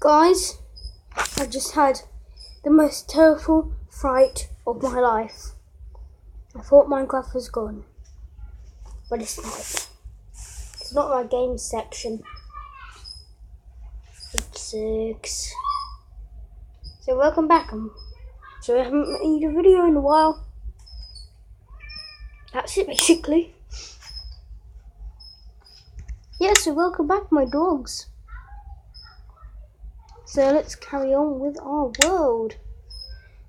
Guys, I just had the most terrible fright of my life. I thought Minecraft was gone, but it's not. It's not my game section. It sucks. So welcome back. So I haven't made a video in a while. That's it basically. Yeah, so welcome back my dogs. So let's carry on with our world.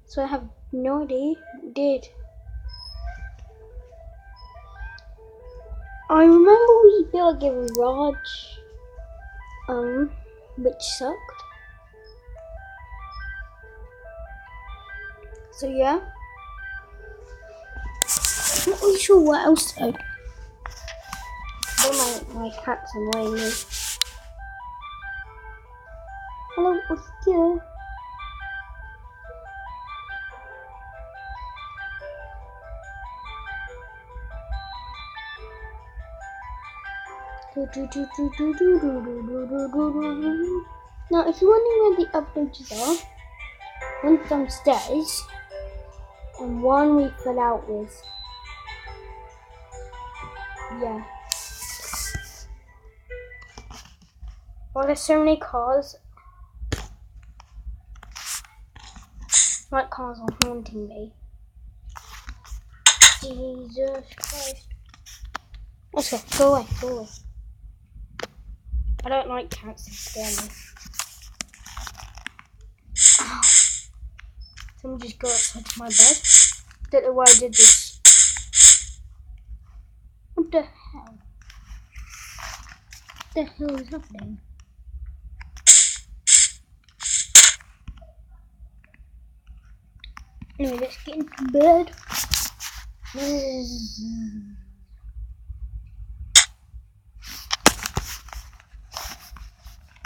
So I have no idea what did. I remember we built a garage, which sucked. So yeah. I'm not really sure what else though. My cat's annoying me. Hello, what's good? Now, if you're wondering where the uploads are, one's downstairs, and one we fell out with. Yeah. Well, there's so many cars. Like cars are haunting me. Jesus Christ. Let's go away, go away. I don't like cats, they scare me. Ow. Someone just got outside my bed. Don't know why I did this. What the hell? What the hell is happening? Anyway, let's get into bed.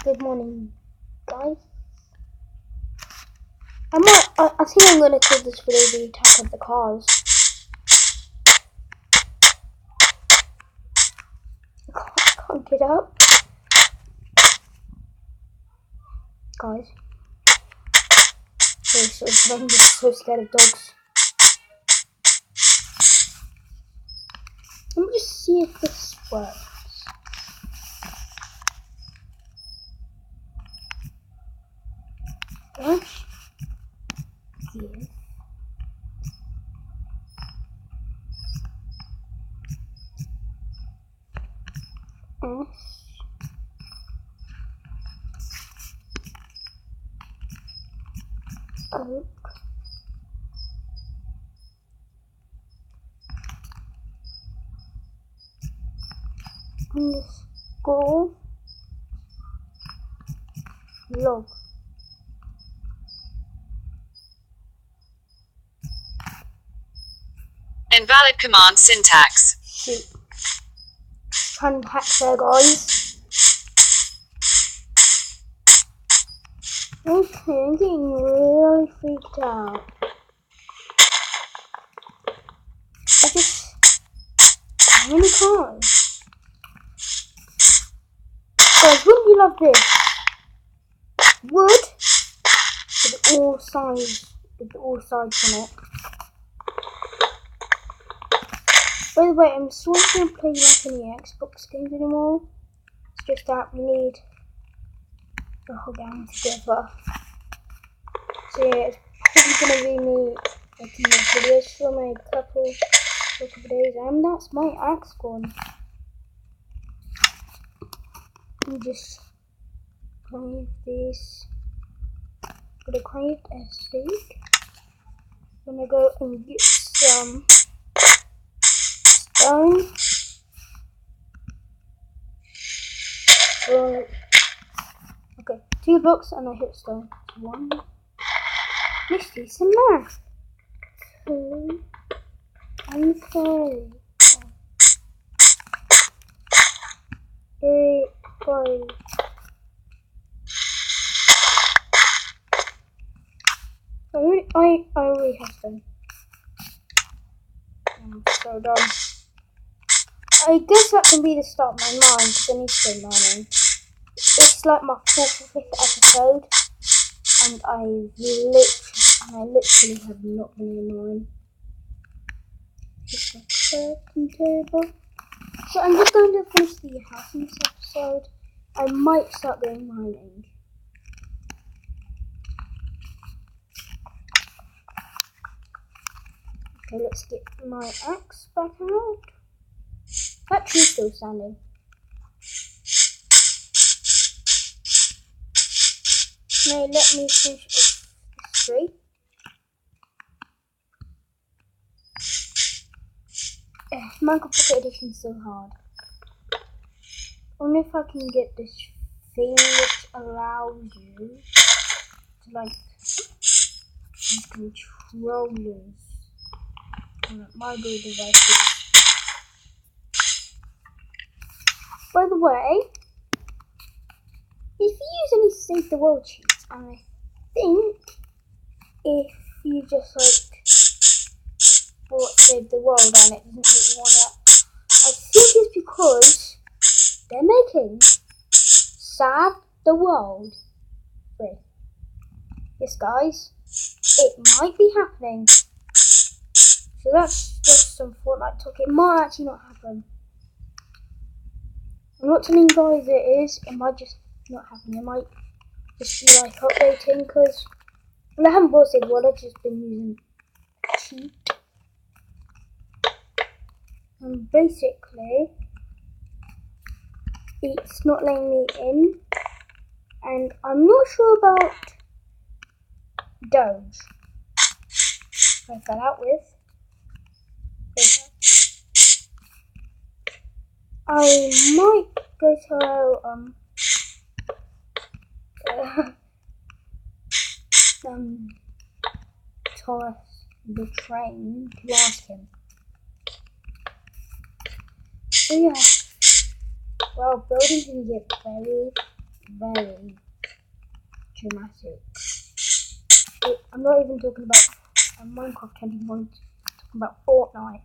Good morning, guys. I think I'm gonna call this video the attack of the cars. I can't get up. Guys. I'm just so scared of dogs. Let me just see if this works. What? Yes. Oak. Underscore log. Invalid command syntax. Shoot. Trying to hack there, guys. Okay, I'm getting really freaked out. How many cars? Guys, wouldn't you love this? Wood with all sides on it. By the way, I'm still not going to play like any Xbox games anymore. It's just that we need the whole game together. So yeah, it's probably going to be me making these videos for a couple days, and that's my axe gone. Let me just crave this. I'm gonna crave a steak. I'm gonna go and get some stone. Right. Okay, 2 blocks and I hit stone. 1. Let's do some more. 2 and 3. 3, 5. I already have them. I'm so done. I guess that can be the start of my mine because I need to go mining. It's is like my 4th or 5th episode, and I literally have not been annoying. Just a curtain table. So I'm just going to finish the house in this episode. I might start going mining. Okay, let's get my axe back out. That tree's still standing. Now let me finish off this tree. Minecraft Pocket Edition is so hard. I wonder if I can get this thing which allows you to like use controllers on mobile devices. By the way, if you use any Save the World cheats, and I think if you just like bought Save the World and it doesn't really want it, I think it's because they're making Save the World free. Yes, guys, it might be happening. So that's just some Fortnite talk. It might actually not happen. I'm not telling you guys it is. It might just not happen. It might just be like updating because I haven't bought Save the World. I've just been using cheat. And basically, it's not letting me in, and I'm not sure about Doge. I fell out with. I might go to Thomas the Train to ask him. So yeah, well, building can get very, very dramatic. I'm not even talking about Minecraft anymore, I'm talking about Fortnite.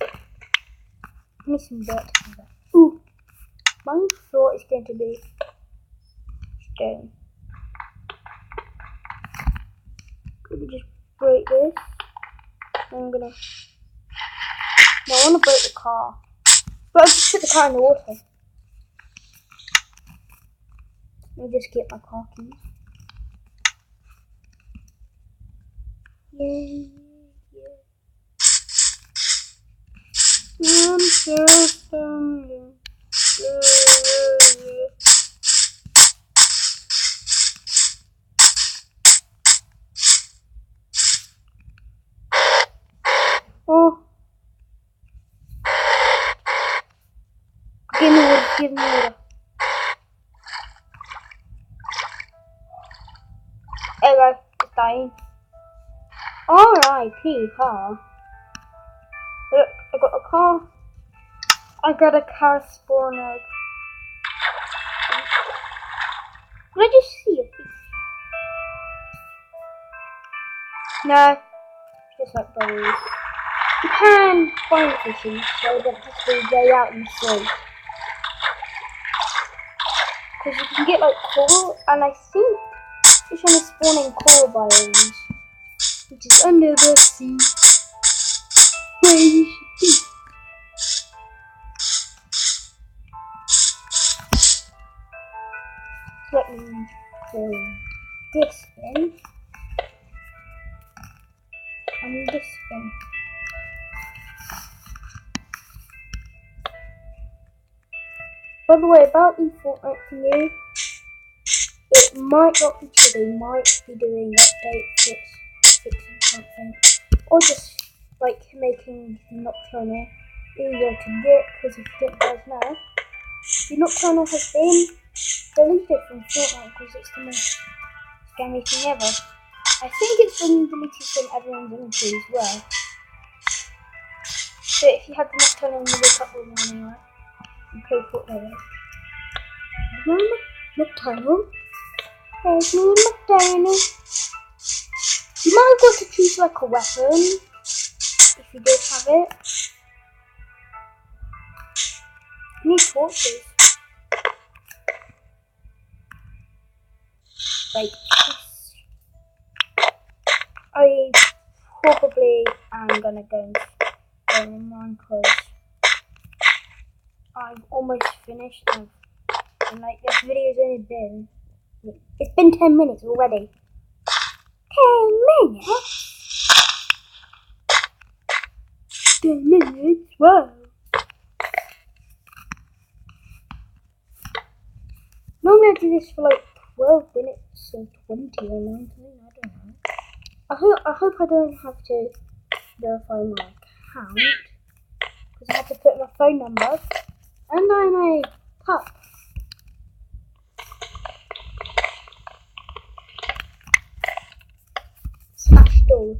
I need some dirt to cover. Ooh, my floor is going to be stone. Could we just break this? I'm gonna. No, I want to break the car. But I'll just put the car in the water. Let me just get my car keys. Yeah. I'm so standing. Oh. Give me water. Hey guys, it's dying. R.I.P. car. Look, I got a car. I got a car spawner. Did I just see a fish? No, just like berries. You can find fishes, so they don't have to be way out in the sea. Because you can get like coral, and I think fish only spawn in coral biomes, which is under the sea, where you should be. Let me pull this in, and this in. By the way, about the Fortnite thingy, it might not be today, might be doing update fixing something, or just like making the Nocturnal easier to get, because if you didn't guys know, the Nocturnal has been deleted from Fortnite because it's the most scammy thing ever. I think it's been deleted from everyone's inventory as well. So if you have the Nocturnal and you wake up with one anyway, you play Fortnite. Nocturnal. There's no Nocturnal. You might have got to choose like a weapon if you did have it. You need torches. Like, I probably am gonna go on one because I've almost finished and like this video's only been, it's been 10 minutes already. 10 minutes? 10 minutes? Whoa. Normally I do this for like 12 minutes or 20 or 19, I don't know. I hope I don't have to verify my account because I have to put my phone number and I'm a pup. Smash door.